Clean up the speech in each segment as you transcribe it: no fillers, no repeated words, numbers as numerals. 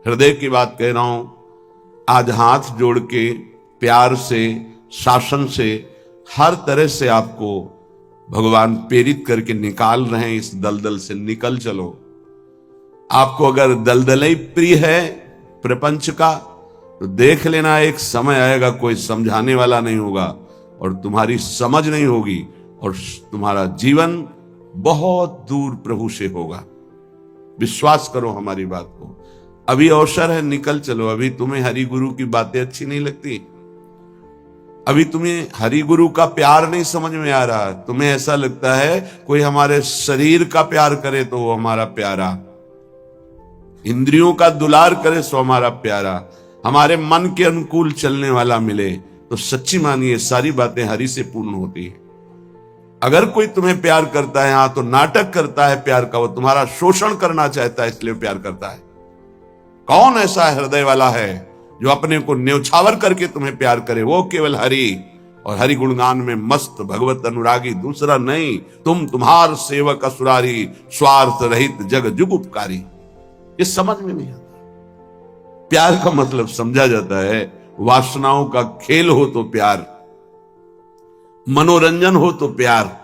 हृदय की बात कह रहा हूं। आज हाथ जोड़ के प्यार से, शासन से, हर तरह से आपको भगवान प्रेरित करके निकाल रहे हैं। इस दलदल से निकल चलो। आपको अगर दलदल ही प्रिय है प्रपंच का, तो देख लेना एक समय आएगा कोई समझाने वाला नहीं होगा और तुम्हारी समझ नहीं होगी और तुम्हारा जीवन बहुत दूर प्रभु से होगा। विश्वास करो हमारी बात को। अभी अवसर है, निकल चलो। अभी तुम्हें हरि गुरु की बातें अच्छी नहीं लगती, अभी तुम्हें हरि गुरु का प्यार नहीं समझ में आ रहा, तुम्हें ऐसा लगता है कोई हमारे शरीर का प्यार करे तो वो हमारा प्यारा, इंद्रियों का दुलार करे सो हमारा प्यारा, हमारे मन के अनुकूल चलने वाला मिले तो सच्ची मानिए सारी बातें हरि से पूर्ण होती है। अगर कोई तुम्हें प्यार करता है, हाँ, तो नाटक करता है प्यार का, वो तुम्हारा शोषण करना चाहता है इसलिए प्यार करता है। कौन ऐसा हृदय वाला है जो अपने को न्यौछावर करके तुम्हें प्यार करे? वो केवल हरि, और हरि गुणगान में मस्त भगवत अनुरागी, दूसरा नहीं। तुम तुम्हार सेवक असुरारी, स्वार्थ रहित जग जुग उपकारी। ये समझ में नहीं आता। प्यार का मतलब समझा जाता है वासनाओं का खेल हो तो प्यार, मनोरंजन हो तो प्यार,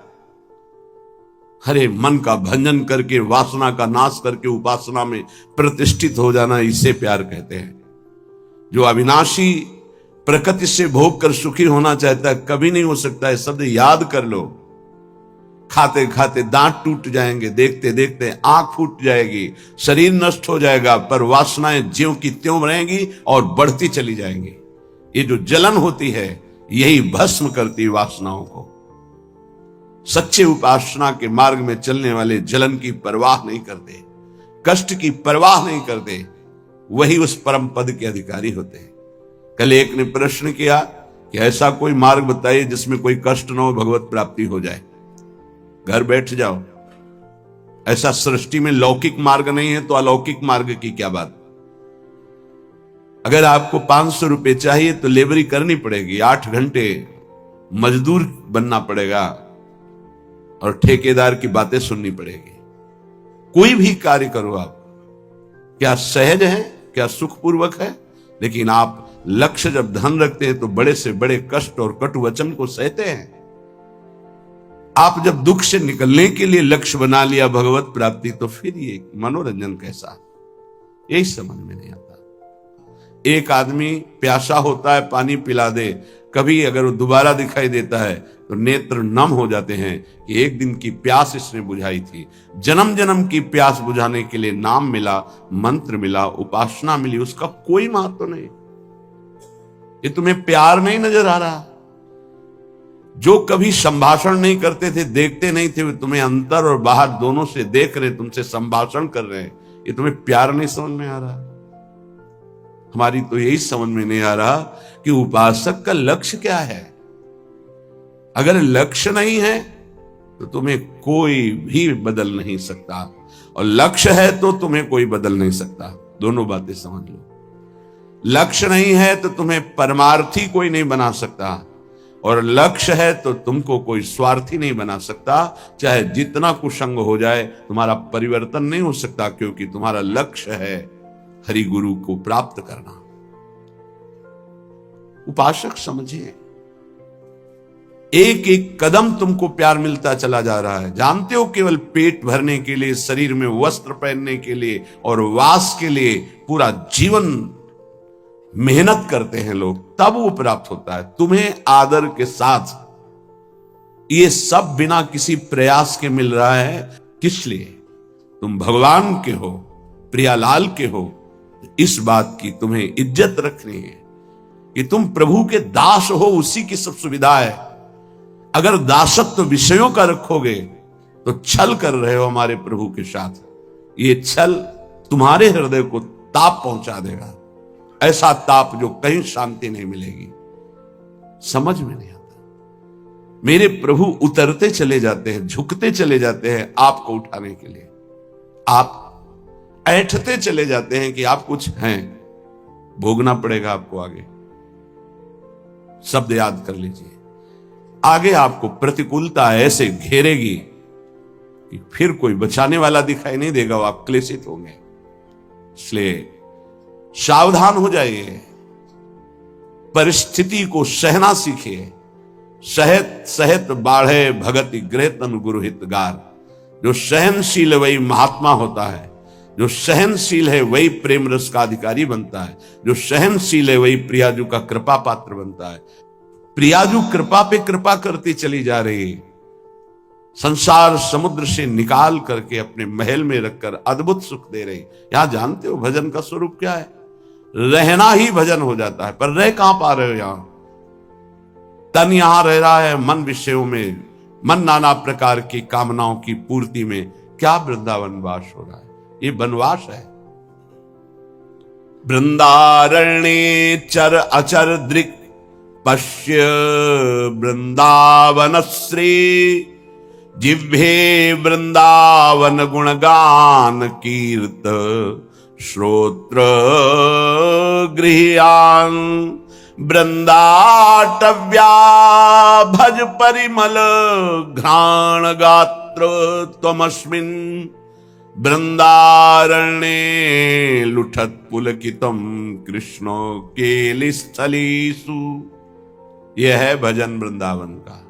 हरे मन का भंजन करके, वासना का नाश करके उपासना में प्रतिष्ठित हो जाना, इसे प्यार कहते हैं। जो अविनाशी प्रकृति से भोग कर सुखी होना चाहता है, कभी नहीं हो सकता है। शब्द याद कर लो। खाते खाते दांत टूट जाएंगे, देखते देखते आंख फूट जाएगी, शरीर नष्ट हो जाएगा, पर वासनाएं ज्यों की त्यों रहेंगी और बढ़ती चली जाएंगी। ये जो जलन होती है यही भस्म करती वासनाओं को। सच्चे उपासना के मार्ग में चलने वाले जलन की परवाह नहीं करते, कष्ट की परवाह नहीं करते, वही उस परम पद के अधिकारी होते हैं। कल एक ने प्रश्न किया कि ऐसा कोई मार्ग बताइए जिसमें कोई कष्ट न हो, भगवत प्राप्ति हो जाए। घर बैठ जाओ। ऐसा सृष्टि में लौकिक मार्ग नहीं है तो अलौकिक मार्ग की क्या बात। अगर आपको 500 रुपए चाहिए तो लेबरी करनी पड़ेगी, 8 घंटे मजदूर बनना पड़ेगा और ठेकेदार की बातें सुननी पड़ेगी। कोई भी कार्य करो आप, क्या सहज है, क्या सुखपूर्वक है, लेकिन आप लक्ष्य जब धन रखते हैं तो बड़े से बड़े कष्ट और कटु वचन को सहते हैं। आप जब दुख से निकलने के लिए लक्ष्य बना लिया भगवत प्राप्ति, तो फिर ये मनोरंजन कैसा, यही समझ में नहीं आता। एक आदमी प्यासा होता है, पानी पिला दे, कभी अगर वो दोबारा दिखाई देता है तो नेत्र नम हो जाते हैं कि एक दिन की प्यास इसने बुझाई थी। जन्म जन्म की प्यास बुझाने के लिए नाम मिला, मंत्र मिला, उपासना मिली, उसका कोई महत्व नहीं। ये तुम्हें प्यार नहीं नजर आ रहा। जो कभी संभाषण नहीं करते थे, देखते नहीं थे, वे तुम्हें अंतर और बाहर दोनों से देख रहे, तुमसे संभाषण कर रहे हैं, ये तुम्हें प्यार नहीं समझ में आ रहा। हमारी तो यही समझ में नहीं आ रहा कि उपासक का लक्ष्य क्या है। अगर लक्ष्य नहीं है तो तुम्हें कोई भी बदल नहीं सकता, और लक्ष्य है तो तुम्हें कोई बदल नहीं सकता। दोनों बातें समझ लो। लक्ष्य नहीं है तो तुम्हें परमार्थी कोई नहीं बना सकता, और लक्ष्य है तो तुमको कोई स्वार्थी नहीं बना सकता। चाहे जितना कुसंग हो जाए, तुम्हारा परिवर्तन नहीं हो सकता, क्योंकि तुम्हारा लक्ष्य है हरि गुरु को प्राप्त करना। उपासक समझिए, एक एक कदम तुमको प्यार मिलता चला जा रहा है। जानते हो, केवल पेट भरने के लिए, शरीर में वस्त्र पहनने के लिए और वास के लिए पूरा जीवन मेहनत करते हैं लोग, तब वो प्राप्त होता है। तुम्हें आदर के साथ ये सब बिना किसी प्रयास के मिल रहा है। किस लिए? तुम भगवान के हो, प्रियालाल के हो। इस बात की तुम्हें इज्जत रखनी है कि तुम प्रभु के दास हो, उसी की सब सुविधा है। अगर दासत्व विषयों का रखोगे तो छल कर रहे हो हमारे प्रभु के साथ। ये छल तुम्हारे हृदय को ताप पहुंचा देगा, ऐसा ताप जो कहीं शांति नहीं मिलेगी। समझ में नहीं आता। मेरे प्रभु उतरते चले जाते हैं, झुकते चले जाते हैं आपको उठाने के लिए। आप ऐठते चले जाते हैं कि आप कुछ हैं, भोगना पड़ेगा आपको आगे। शब्द याद कर लीजिए। आगे आपको प्रतिकूलता ऐसे घेरेगी कि फिर कोई बचाने वाला दिखाई नहीं देगा, वो आप क्लेशित होंगे। इसलिए सावधान हो जाइए, परिस्थिति को सहना सीखिए। सहत सहत बाढ़े भगति गृह तन गुरु हितगार। जो सहनशील है वही महात्मा होता है, जो सहनशील है वही प्रेम रस का अधिकारी बनता है, जो सहनशील है वही प्रियाजू का कृपा पात्र बनता है। प्रियाजू कृपा पे कृपा करती चली जा रही, संसार समुद्र से निकाल करके अपने महल में रखकर अद्भुत सुख दे रही। यहां जानते हो भजन का स्वरूप क्या है? रहना ही भजन हो जाता है। पर रह कहां पा रहे हो? यहां तन यहां रह रहा है मन विषयों में, मन नाना प्रकार की कामनाओं की पूर्ति में। क्या वृंदावन वास हो रहा है? ये वनवास है। वृंदारण्ये चर अचर दृक् पश्य वृंदावन श्री। जिह्वे वृंदावन गुणगान कीर्त श्रोत्र गृह्यान। वृंदाटव्या भज परिमल घ्राण गात्र त्वमस्मिन्। वृंदारण्ये लुठत पुलकितम कृष्णो केलिस्थलीसु। यह है भजन वृंदावन का।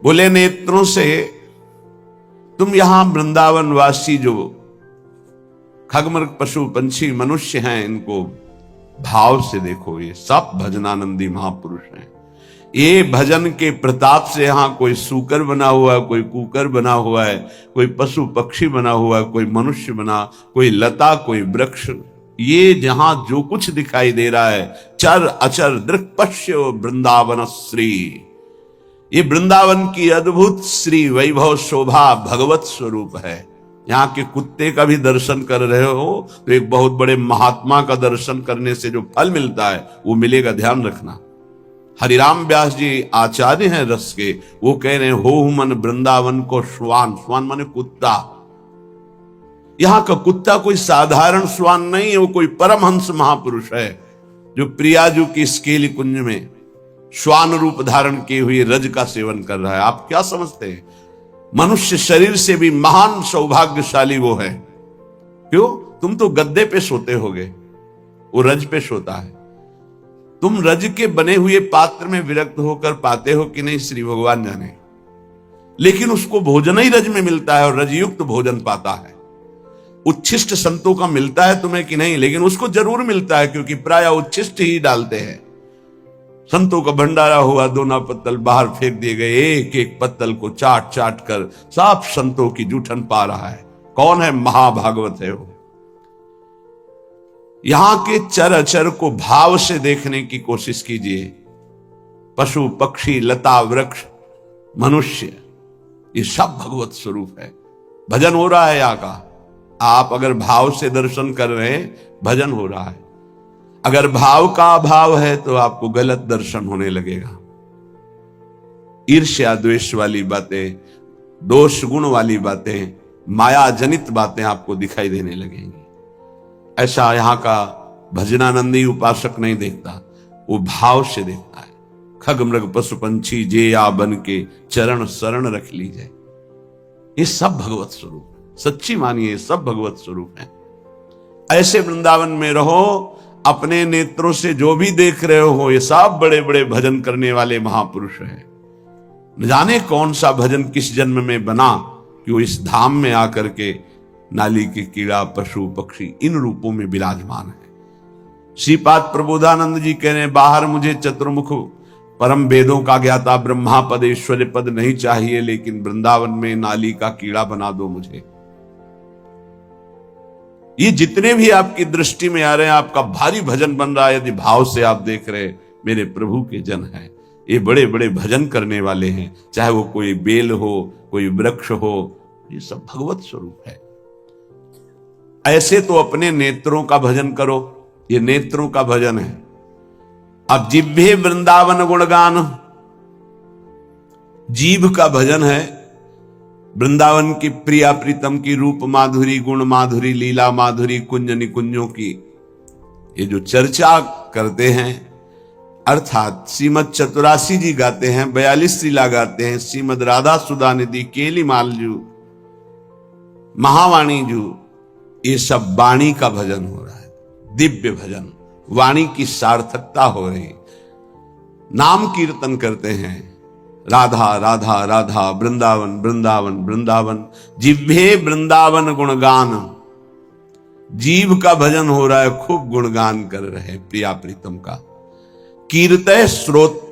बोले नेत्रों से तुम यहां वृंदावन वासी जो खगमृग पशु पंछी मनुष्य हैं, इनको भाव से देखो। ये सब भजनानंदी महापुरुष हैं। ये भजन के प्रताप से यहां कोई सूकर बना हुआ है, कोई कुकर बना हुआ है, कोई पशु पक्षी बना हुआ है, कोई मनुष्य बना, कोई लता, कोई वृक्ष। ये जहां जो कुछ दिखाई दे रहा है, चर अचर दृक् पश्य वृंदावन श्री। ये वृंदावन की अद्भुत श्री वैभव शोभा भगवत स्वरूप है। यहाँ के कुत्ते का भी दर्शन कर रहे हो तो एक बहुत बड़े महात्मा का दर्शन करने से जो फल मिलता है वो मिलेगा, ध्यान रखना। हरिराम व्यास जी आचार्य हैं रस के, वो कह रहे हैं हो मन वृंदावन को श्वान। श्वान माने कुत्ता। यहाँ का कुत्ता कोई साधारण श्वान नहीं है, वो कोई परमहंस महापुरुष है जो प्रियाजू की स्केली कुंज में श्वान रूप धारण किए हुए रज का सेवन कर रहा है। आप क्या समझते हैं? मनुष्य शरीर से भी महान सौभाग्यशाली वो है। क्यों? तुम तो गद्दे पे सोते होगे, वो रज पे सोता है। तुम रज के बने हुए पात्र में विरक्त होकर पाते हो कि नहीं, श्री भगवान जाने। लेकिन उसको भोजन ही रज में मिलता है और रजयुक्त भोजन पाता है। उच्छिष्ट संतों का मिलता है तुम्हें कि नहीं, लेकिन उसको जरूर मिलता है क्योंकि प्राय उच्छिष्ट ही डालते हैं। संतों का भंडारा हुआ, दोना पत्तल बाहर फेंक दिए गए, एक एक पत्तल को चाट चाट कर साफ संतों की जूठन पा रहा है। कौन है? महाभागवत है वो। यहां के चर अचर को भाव से देखने की कोशिश कीजिए। पशु पक्षी लता वृक्ष मनुष्य, ये सब भगवत स्वरूप है। भजन हो रहा है यहाँ का। आप अगर भाव से दर्शन कर रहे हैं, भजन हो रहा है। अगर भाव का अभाव है तो आपको गलत दर्शन होने लगेगा। ईर्ष्या द्वेष वाली बातें, दोष गुण वाली बातें, माया जनित बातें आपको दिखाई देने लगेंगी। ऐसा यहां का भजनानंदी उपासक नहीं देखता, वो भाव से देखता है। खग मृग पशु पंछी जे या बन के चरण शरण रख लीजिए। ये सब भगवत स्वरूप है। सच्ची मानिए, सब भगवत स्वरूप है। ऐसे वृंदावन में रहो। अपने नेत्रों से जो भी देख रहे हो, ये सब बड़े बड़े भजन करने वाले महापुरुष हैं। न जाने कौन सा भजन किस जन्म में बना कि वो इस धाम में आकर के नाली के कीड़ा पशु पक्षी इन रूपों में विराजमान है। श्रीपाद प्रबोधानंद जी कह रहे हैं, बाहर मुझे चतुर्मुख परम वेदों का ज्ञाता ब्रह्मा पद ऐश्वर्य पद नहीं चाहिए, लेकिन वृंदावन में नाली का कीड़ा बना दो मुझे। ये जितने भी आपकी दृष्टि में आ रहे हैं, आपका भारी भजन बन रहा है यदि भाव से आप देख रहे हैं। मेरे प्रभु के जन हैं, ये बड़े बड़े भजन करने वाले हैं। चाहे वो कोई बेल हो, कोई वृक्ष हो, ये सब भगवत स्वरूप है। ऐसे तो अपने नेत्रों का भजन करो। ये नेत्रों का भजन है। अब जिह्वे वृंदावन गुणगान, जीभ का भजन है। वृंदावन की प्रिया प्रीतम की रूप माधुरी, गुण माधुरी, लीला माधुरी, कुंज निकुंजों की ये जो चर्चा करते हैं, अर्थात श्रीमद चतुरासी जी गाते हैं, 42 लीला गाते हैं, श्रीमद राधा सुधा निधि, केली मालजू, महावाणी जू, ये सब वाणी का भजन हो रहा है। दिव्य भजन, वाणी की सार्थकता हो रही, नाम कीर्तन करते हैं, राधा राधा राधा, वृंदावन वृंदावन वृंदावन, जिह्वे वृंदावन गुणगान, जीव का भजन हो रहा है, खूब गुणगान कर रहे हैं प्रिया प्रीतम का। कीर्तय श्रोत,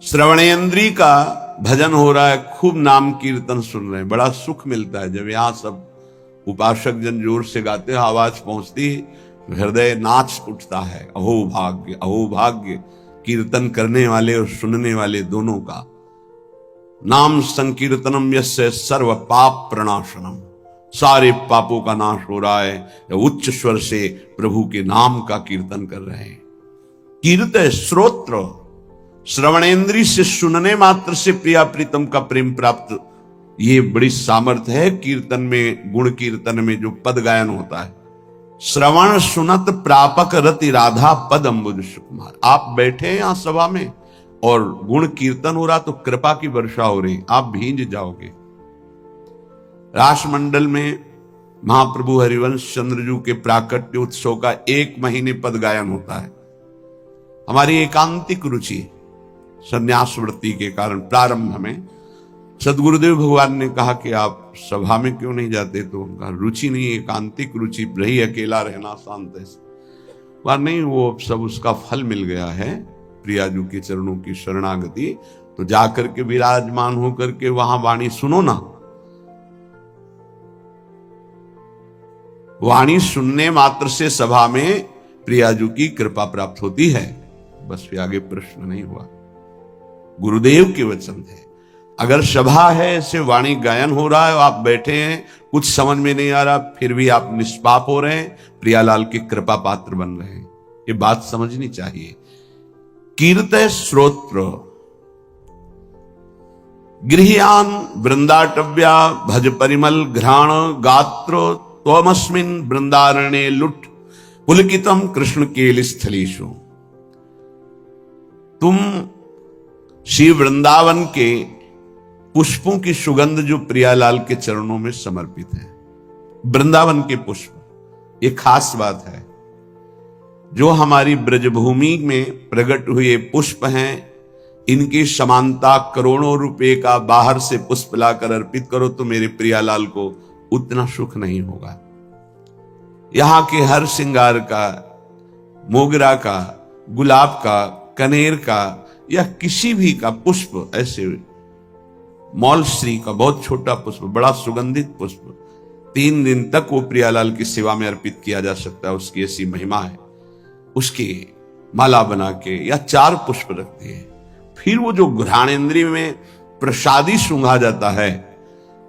श्रवणेन्द्री का भजन हो रहा है, खूब नाम कीर्तन सुन रहे हैं, बड़ा सुख मिलता है। जब यहां सब उपासक जन जोर से गाते हैं, आवाज पहुंचती, हृदय नाच उठता है। अहो भाग्य, अहो भाग्य, कीर्तन करने वाले और सुनने वाले दोनों का। नाम संकीर्तनम यस्य सर्व पाप प्रणाशनम, सारे पापों का नाश हो रहा है। उच्च स्वर से प्रभु के नाम का कीर्तन कर रहे हैं। कीर्तय श्रोत्र, श्रवणेन्द्री से सुनने मात्र से प्रिया प्रीतम का प्रेम प्राप्त, ये बड़ी सामर्थ्य है कीर्तन में। गुण कीर्तन में जो पद गायन होता है, श्रवण सुनत प्रापक रति राधा पद अम्बुज सुकुमार। आप बैठे हैं यहां सभा में और गुण कीर्तन हो रहा तो कृपा की वर्षा हो रही, आप भींज जाओगे। रासमंडल में महाप्रभु हरिवंश चंद्रजू के प्राकट्य उत्सव का 1 महीने पद गायन होता है। हमारी एकांतिक रुचि संन्यास वृत्ति के कारण प्रारंभ में सदगुरुदेव भगवान ने कहा कि आप सभा में क्यों नहीं जाते, तो उनका रुचि नहीं, एकांतिक रुचि, रही अकेला रहना शांत है। वह नहीं, वो सब उसका फल मिल गया है, प्रियाजू के चरणों की शरणागति। तो जाकर के विराजमान होकर के वहां वाणी सुनो ना, वाणी सुनने मात्र से सभा में प्रियाजू की कृपा प्राप्त होती है। बस फिर आगे प्रश्न नहीं हुआ, गुरुदेव के वचन है। अगर सभा है, ऐसे वाणी गायन हो रहा है, आप बैठे हैं, कुछ समझ में नहीं आ रहा, फिर भी आप निष्पाप हो रहे हैं, प्रियालाल की कृपा पात्र बन रहे हैं, ये बात समझनी चाहिए। कीर्तय श्रोत्र, गृह्यान वृंदाटव्या, भज परिमल घ्राण गात्र, त्वमस्मिन् वृंदारण्ये लुट पुलकितम कृष्ण केल स्थलीषु। तुम श्री वृंदावन के पुष्पों की सुगंध जो प्रियालाल के चरणों में समर्पित है, वृंदावन के पुष्प, ये खास बात है। जो हमारी ब्रजभूमि में प्रकट हुए पुष्प हैं, इनकी समानता करोड़ों रुपए का बाहर से पुष्प लाकर अर्पित करो तो मेरे प्रियालाल को उतना सुख नहीं होगा। यहां के हर श्रृंगार का, मोगरा का, गुलाब का, कनेर का या किसी भी का पुष्प, ऐसे मौलश्री का बहुत छोटा पुष्प, बड़ा सुगंधित पुष्प, 3 दिन तक वो प्रियालाल की सेवा में अर्पित किया जा सकता है, उसकी ऐसी महिमा है। उसकी माला बना के या 4 पुष्प रखते हैं। फिर वो जो घ्राणेन्द्रिय में प्रसादी सूंघा जाता है,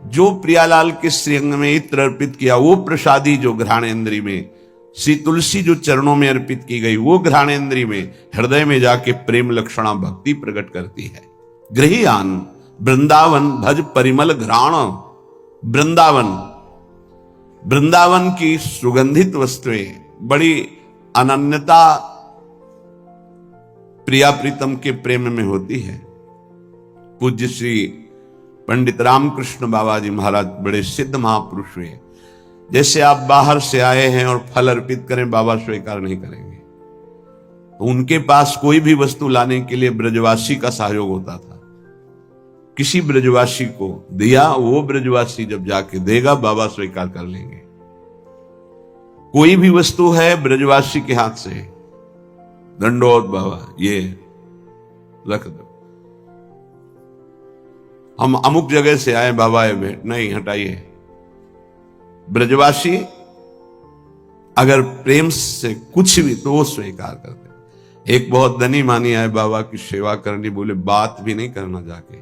जो प्रियालाल के श्रीअंग में इत्र अर्पित किया, वो प्रसादी जो घ्राणेन्द्रिय में, श्री तुलसी जो चरणों में अर्पित की गई, वो घ्राणेन्द्रिय में, हृदय में जाके प्रेम लक्षणा भक्ति प्रकट करती है। गृह्यान वृंदावन भज परिमल घ्राण, वृंदावन, वृंदावन की सुगंधित वस्तुएं, बड़ी अनन्यता प्रिया प्रीतम के प्रेम में होती है। पूज्य श्री पंडित रामकृष्ण बाबा जी महाराज बड़े सिद्ध महापुरुष हुए। जैसे आप बाहर से आए हैं और फल अर्पित करें, बाबा स्वीकार नहीं करेंगे। तो उनके पास कोई भी वस्तु लाने के लिए ब्रजवासी का सहयोग होता था। किसी ब्रजवासी को दिया, वो ब्रजवासी जब जाके देगा, बाबा स्वीकार कर लेंगे। कोई भी वस्तु है ब्रजवासी के हाथ से, दंडोत बाबा, ये रख दो। हम अमुक जगह से आए, बाबा ये भेंट नहीं, हटाइए। ब्रजवासी अगर प्रेम से कुछ भी तो वो स्वीकार करते। एक बहुत धनी मानी आए बाबा की सेवा करनी, बोले बात भी नहीं करना जाके।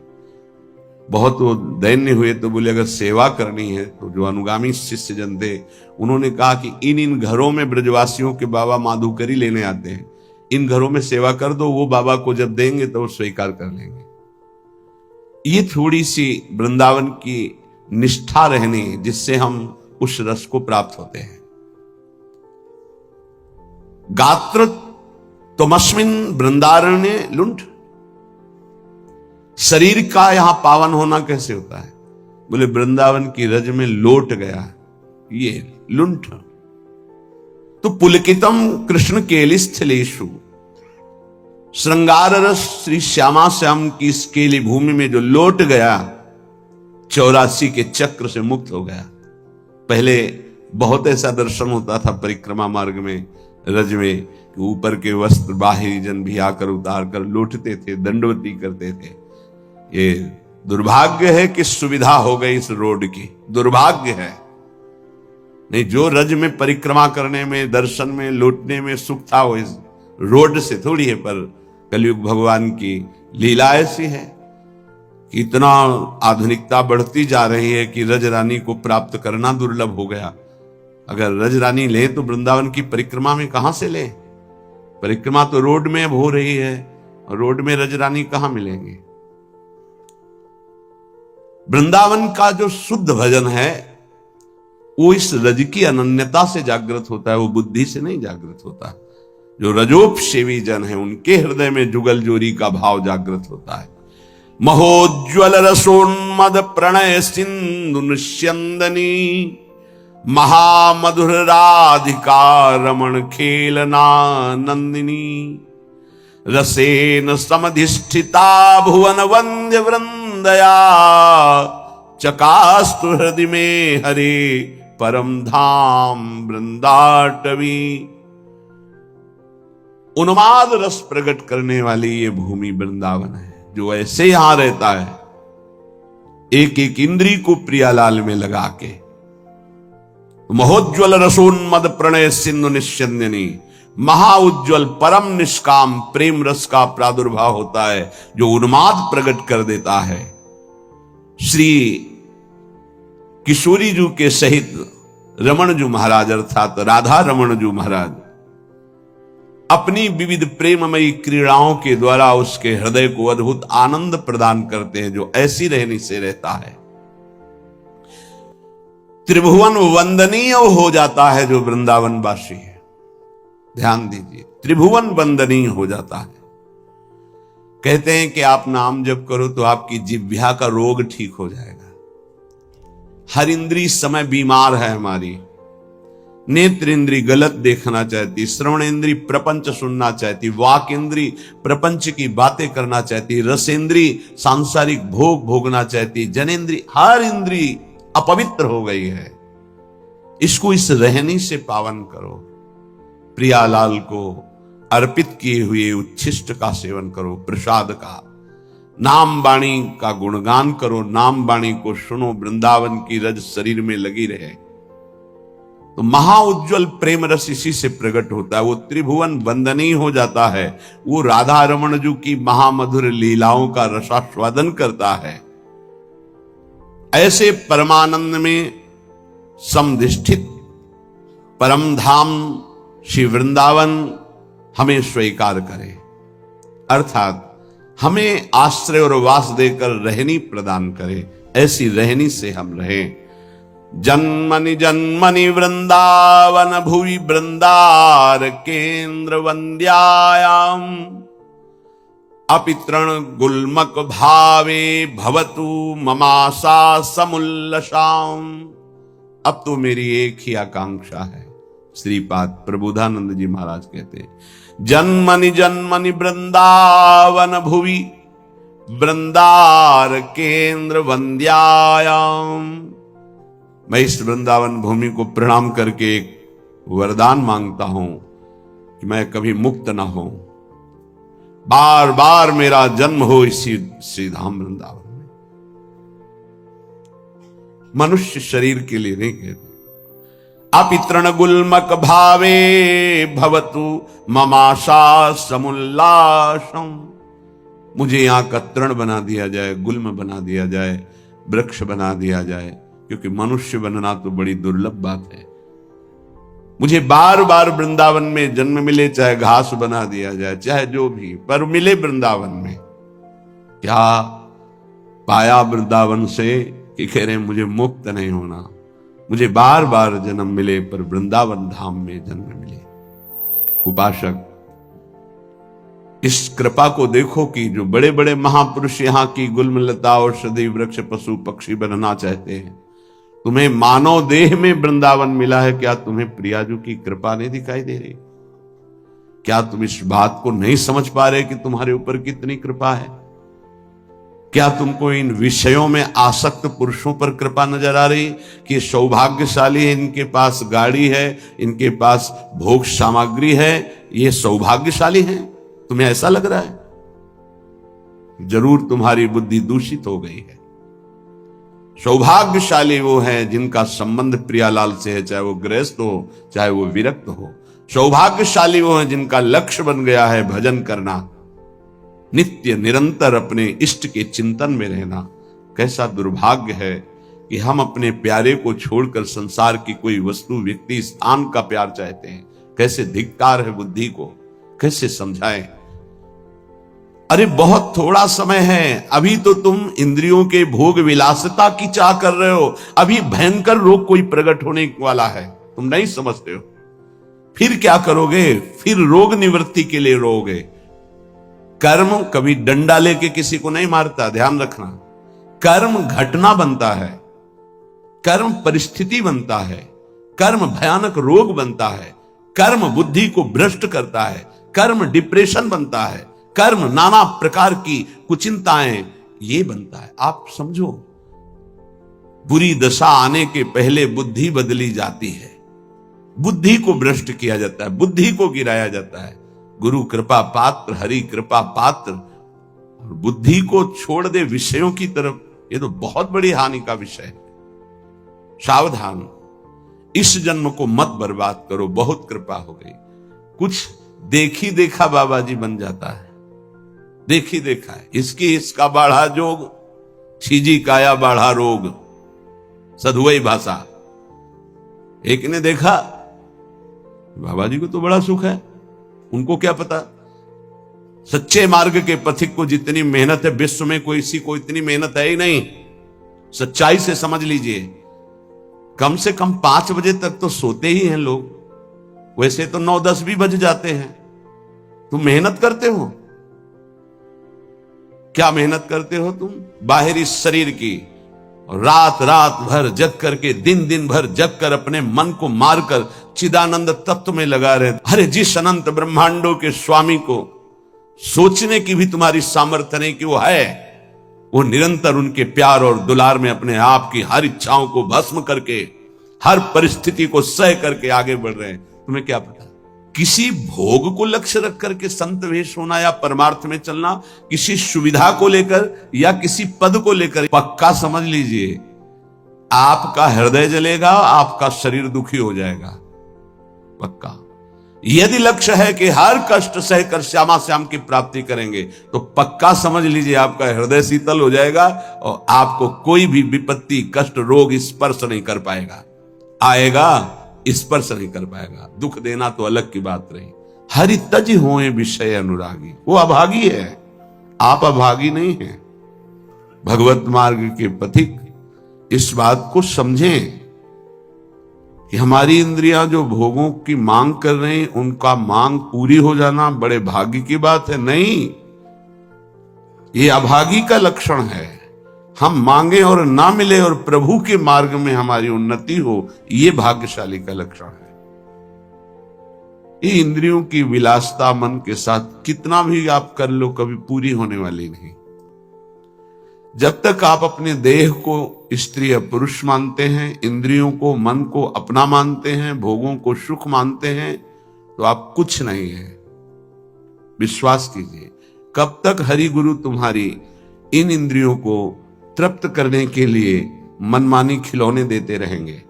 बहुत वो दैन्य हुए तो बोले अगर सेवा करनी है तो जो अनुगामी शिष्य जन थे, उन्होंने कहा कि इन घरों में ब्रजवासियों के बाबा माधुकरी लेने आते हैं, इन घरों में सेवा कर दो, वो बाबा को जब देंगे तो वो स्वीकार कर लेंगे। ये थोड़ी सी वृंदावन की निष्ठा रहनी, जिससे हम उस रस को प्राप्त होते हैं। गात्र तुमस्मिन् वृंदारण्ये लुंठ, शरीर का यहां पावन होना कैसे होता है? बोले वृंदावन की रज में लोट गया, ये लुंठ। तो पुलकितम कृष्ण केलिस्थलेषु, श्रृंगार रस श्री श्यामा श्याम की इस केली भूमि में जो लौट गया, 84 के चक्र से मुक्त हो गया। पहले बहुत ऐसा दर्शन होता था परिक्रमा मार्ग में, रज में, कि ऊपर के वस्त्र बाहरी जन भी आकर उतार कर लौटते थे, दंडवती करते थे। ये दुर्भाग्य है कि सुविधा हो गई इस रोड की, दुर्भाग्य है। नहीं, जो रज में परिक्रमा करने में, दर्शन में, लौटने में सुख था, वो इस रोड से थोड़ी है। पर कलयुग भगवान की लीला ऐसी है कि इतना आधुनिकता बढ़ती जा रही है कि रज रानी को प्राप्त करना दुर्लभ हो गया। अगर रज रानी ले तो वृंदावन की परिक्रमा में कहां से ले? परिक्रमा तो रोड में अब हो रही है, और रोड में रज रानी कहां मिलेंगे? वृंदावन का जो शुद्ध भजन है वो इस रज की अनन्यता से जागृत होता है, वो बुद्धि से नहीं जागृत होता। जो रजोपसेवी जन है उनके हृदय में जुगल जोरी का भाव जागृत होता है। महोज्वल रसोन्मद प्रणय सिंधु निस्यंदनी, महामधुर राधिका रमण खेलना नंदिनी, रसेन समधिष्ठिता भुवन वंद्य वृंदया, चकास्तु हृदय में हरे परम धाम वृंदाटवी। उन्माद रस प्रकट करने वाली ये भूमि वृंदावन है, जो ऐसे यहां रहता है, एक एक इंद्री को प्रियालाल में लगा के। महोज्वल रसोन्मद प्रणय सिंधु निस्यंदिनी, महाउज्ज्वल परम निष्काम प्रेम रस का प्रादुर्भाव होता है, जो उन्माद प्रकट कर देता है। श्री किशोरी जी के सहित रमण जी महाराज अर्थात राधा रमण जी महाराज अपनी विविध प्रेममयी क्रीड़ाओं के द्वारा उसके हृदय को अद्भुत आनंद प्रदान करते हैं, जो ऐसी रहनी से रहता है। त्रिभुवन वंदनीय हो जाता है जो वृंदावन वासी है। ध्यान दीजिए, त्रिभुवन वंदनीय हो जाता है। कहते हैं कि आप नाम जप करो तो आपकी जिह्वा का रोग ठीक हो जाएगा। हर इंद्री समय बीमार है हमारी। नेत्र इंद्री गलत देखना चाहती, श्रवण इंद्री प्रपंच सुनना चाहती, वाक इंद्री प्रपंच की बातें करना चाहती, रस इंद्री सांसारिक भोग भोगना चाहती, जनेन्द्री हर इंद्री अपवित्र हो गई है। इसको इस रहनी से पावन करो। प्रियालाल को अर्पित किए हुए उच्छिष्ट का सेवन करो, प्रसाद का। नाम वाणी का गुणगान करो, नाम वाणी को सुनो, वृंदावन की रज शरीर में लगी रहे। तो महाउज्ज्वल प्रेम रस इसी से प्रकट होता है। वो त्रिभुवन वंदनीय हो जाता है। वो राधा रमण जी की महामधुर लीलाओं का रसास्वादन करता है। ऐसे परमानंद में समधिष्ठित परम धाम श्री वृंदावन हमें स्वीकार करे, अर्थात हमें आश्रय और वास देकर रहनी प्रदान करे। ऐसी रहनी से हम रहें। जन्मनि जन्मनि वृंदावन भुवि वृंदार केंद्र वंद्यायाम, अपितृण गुल्मक भावे भवतु ममासा समुल्लसाम। अब तो मेरी एक ही आकांक्षा है। श्रीपाद प्रबोधानंद जी महाराज कहते हैं, जन्मनि जन्मनि वृंदावन भुवि वृंदार केंद्र वंद्यायाम। मैं इस वृंदावन भूमि को प्रणाम करके एक वरदान मांगता हूं कि मैं कभी मुक्त ना हो, बार बार मेरा जन्म हो इसी श्रीधाम वृंदावन में। मनुष्य शरीर के लिए नहीं कहते। अपितृण गुल्मक भावे भवतु ममाशा समुल्लासम। मुझे यहां का तृण बना दिया जाए, गुल्म बना दिया जाए, वृक्ष बना दिया जाए, क्योंकि मनुष्य बनना तो बड़ी दुर्लभ बात है। मुझे बार बार वृंदावन में जन्म मिले, चाहे घास बना दिया जाए, चाहे जो भी, पर मिले वृंदावन में। क्या पाया वृंदावन से कि कह रहे मुझे मुक्त नहीं होना, मुझे बार बार जन्म मिले पर वृंदावन धाम में जन्म मिले। उपासक, इस कृपा को देखो कि जो बड़े बड़े महापुरुष यहाँ की गुल्मलता औषधि वृक्ष पशु पक्षी बनना चाहते हैं, तुम्हें मानव देह में वृंदावन मिला है, क्या तुम्हें प्रियाजू की कृपा नहीं दिखाई दे रही? क्या तुम इस बात को नहीं समझ पा रहे कि तुम्हारे ऊपर कितनी कृपा है? क्या तुमको इन विषयों में आसक्त पुरुषों पर कृपा नजर आ रही कि सौभाग्यशाली है, इनके पास गाड़ी है, इनके पास भोग सामग्री है, ये सौभाग्यशाली हैं? तुम्हें ऐसा लग रहा है? जरूर तुम्हारी बुद्धि दूषित हो गई है। सौभाग्यशाली वो हैं जिनका संबंध प्रियालाल से है, चाहे वो गृहस्थ हो चाहे वो विरक्त हो। सौभाग्यशाली वो हैं जिनका लक्ष्य बन गया है भजन करना, नित्य निरंतर अपने इष्ट के चिंतन में रहना। कैसा दुर्भाग्य है कि हम अपने प्यारे को छोड़कर संसार की कोई वस्तु, व्यक्ति, स्थान का प्यार चाहते हैं। कैसे धिक्कार है बुद्धि को, कैसे समझाएं? अरे बहुत थोड़ा समय है, अभी तो तुम इंद्रियों के भोग विलासिता की चाह कर रहे हो। अभी भयंकर रोग कोई प्रकट होने वाला है, तुम नहीं समझते हो। फिर क्या करोगे? फिर रोग निवृत्ति के लिए रोगे। कर्म कभी डंडा लेके किसी को नहीं मारता, ध्यान रखना। कर्म घटना बनता है, कर्म परिस्थिति बनता है, कर्म भयानक रोग बनता है, कर्म बुद्धि को भ्रष्ट करता है, कर्म डिप्रेशन बनता है, कर्म नाना प्रकार की कुचिंताएं ये बनता है। आप समझो, बुरी दशा आने के पहले बुद्धि बदली जाती है, बुद्धि को भ्रष्ट किया जाता है, बुद्धि को गिराया जाता है। गुरु कृपा पात्र, हरि कृपा पात्र, बुद्धि को छोड़ दे विषयों की तरफ, ये तो बहुत बड़ी हानि का विषय है। सावधान, इस जन्म को मत बर्बाद करो, बहुत कृपा हो गई। कुछ देखी देखा बाबा जी बन जाता है, देखी देखा है, इसका बाढ़ा जोग, छीजी काया बाढ़ा रोग, सधुवई भाषा। एक ने देखा बाबा जी को तो बड़ा सुख है, उनको क्या पता सच्चे मार्ग के पथिक को जितनी मेहनत है विश्व में कोई किसी को इतनी मेहनत है ही नहीं। सच्चाई से समझ लीजिए, कम से कम 5 बजे तक तो सोते ही हैं लोग, वैसे तो 9-10 भी बज जाते हैं। तुम मेहनत करते हो, क्या मेहनत करते हो तुम? बाहरी शरीर की, रात रात भर जग करके, दिन दिन भर जग कर अपने मन को मारकर चिदानंद तत्व में लगा रहे। अरे जिस अनंत ब्रह्मांडों के स्वामी को सोचने की भी तुम्हारी सामर्थ्य नहीं कि वो है, वो निरंतर उनके प्यार और दुलार में अपने आप की हर इच्छाओं को भस्म करके, हर परिस्थिति को सह करके आगे बढ़ रहे हैं। तुम्हें क्या पता? किसी भोग को लक्ष्य रख करके संत वेश होना या परमार्थ में चलना, किसी सुविधा को लेकर या किसी पद को लेकर, पक्का समझ लीजिए आपका हृदय जलेगा, आपका शरीर दुखी हो जाएगा, पक्का। यदि लक्ष्य है कि हर कष्ट सहकर श्यामा श्याम की प्राप्ति करेंगे, तो पक्का समझ लीजिए आपका हृदय शीतल हो जाएगा और आपको कोई भी विपत्ति, कष्ट, रोग स्पर्श नहीं कर पाएगा। आएगा, स्पर्श नहीं कर पाएगा। दुख देना तो अलग की बात रही। हरि तज होए विषय अनुरागी, वो अभागी है, आप अभागी नहीं हैं। भगवत मार्ग के पथिक इस बात को समझें कि हमारी इंद्रियां जो भोगों की मांग कर रहे हैं, उनका मांग पूरी हो जाना बड़े भाग्य की बात है। नहीं, ये अभागी का लक्षण है। हम मांगे और ना मिले और प्रभु के मार्ग में हमारी उन्नति हो, ये भाग्यशाली का लक्षण है। ये इंद्रियों की विलासता मन के साथ कितना भी आप कर लो, कभी पूरी होने वाली नहीं। जब तक आप अपने देह को स्त्री या पुरुष मानते हैं, इंद्रियों को, मन को अपना मानते हैं, भोगों को सुख मानते हैं, तो आप कुछ नहीं है। विश्वास कीजिए, कब तक हरि गुरु तुम्हारी इन इंद्रियों को तृप्त करने के लिए मनमानी खिलौने देते रहेंगे।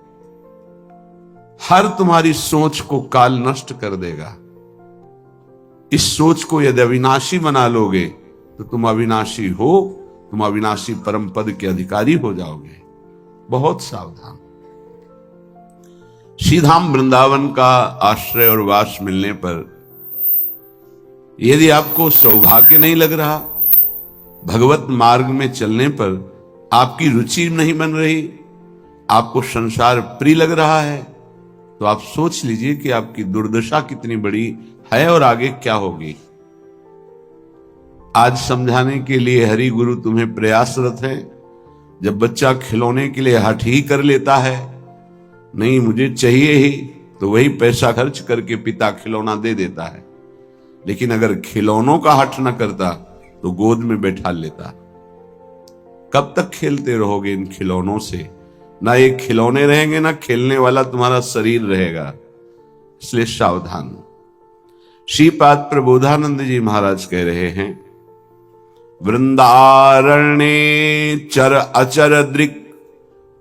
हर तुम्हारी सोच को काल नष्ट कर देगा। इस सोच को यदि अविनाशी बना लोगे तो तुम अविनाशी हो, तुम अविनाशी परम पद के अधिकारी हो जाओगे। बहुत सावधान। श्रीधाम वृंदावन का आश्रय और वास मिलने पर यदि आपको सौभाग्य नहीं लग रहा, भगवत मार्ग में चलने पर आपकी रुचि नहीं बन रही, आपको संसार प्रिय लग रहा है, तो आप सोच लीजिए कि आपकी दुर्दशा कितनी बड़ी है और आगे क्या होगी। आज समझाने के लिए हरि गुरु तुम्हें प्रयासरत है। जब बच्चा खिलौने के लिए हठ ही कर लेता है, नहीं मुझे चाहिए ही, तो वही पैसा खर्च करके पिता खिलौना दे देता है। लेकिन अगर खिलौनों का हठ न करता तो गोद में बैठा लेता। कब तक खेलते रहोगे इन खिलौनों से? ना ये खिलौने रहेंगे, ना खेलने वाला तुम्हारा शरीर रहेगा। इसलिए सावधान। श्रीपाद प्रबोधानंद जी महाराज कह रहे हैं, वृंदारण्ये चर अचर दृक्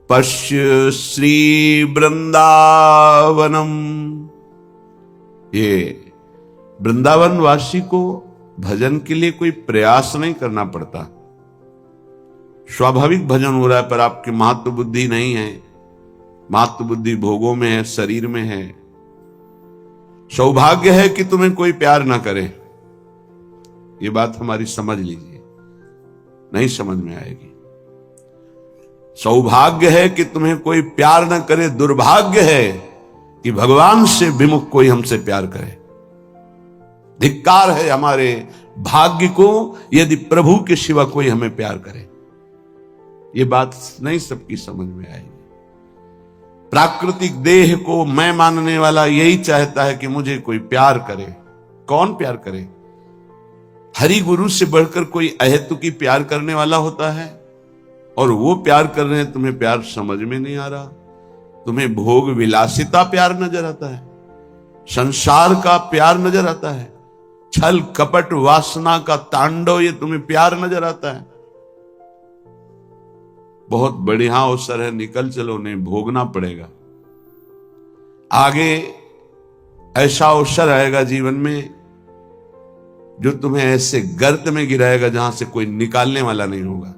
पश्य श्री वृंदावनम। ये वृंदावन वासी को भजन के लिए कोई प्रयास नहीं करना पड़ता, स्वाभाविक भजन हो रहा है। पर आपकी महत्व बुद्धि नहीं है, महत्व बुद्धि भोगों में है, शरीर में है। सौभाग्य है कि तुम्हें कोई प्यार ना करे, ये बात हमारी समझ लीजिए, नहीं समझ में आएगी। सौभाग्य है कि तुम्हें कोई प्यार ना करे, दुर्भाग्य है कि भगवान से विमुख कोई हमसे प्यार करे। धिक्कार है हमारे भाग्य को यदि प्रभु के सिवा कोई हमें प्यार करे। ये बात नहीं सबकी समझ में आएगी। प्राकृतिक देह को मैं मानने वाला यही चाहता है कि मुझे कोई प्यार करे। कौन प्यार करे? हरि गुरु से बढ़कर कोई अहेतुकी प्यार करने वाला होता है, और वो प्यार कर रहे हैं, तुम्हें प्यार समझ में नहीं आ रहा। तुम्हें भोग विलासिता प्यार नजर आता है, संसार का प्यार नजर आता है, छल कपट वासना का तांडव ये तुम्हें प्यार नजर आता है। बहुत बढ़िया अवसर है, निकल चलो, नहीं भोगना पड़ेगा। आगे ऐसा अवसर आएगा जीवन में जो तुम्हें ऐसे गर्त में गिराएगा जहां से कोई निकालने वाला नहीं होगा।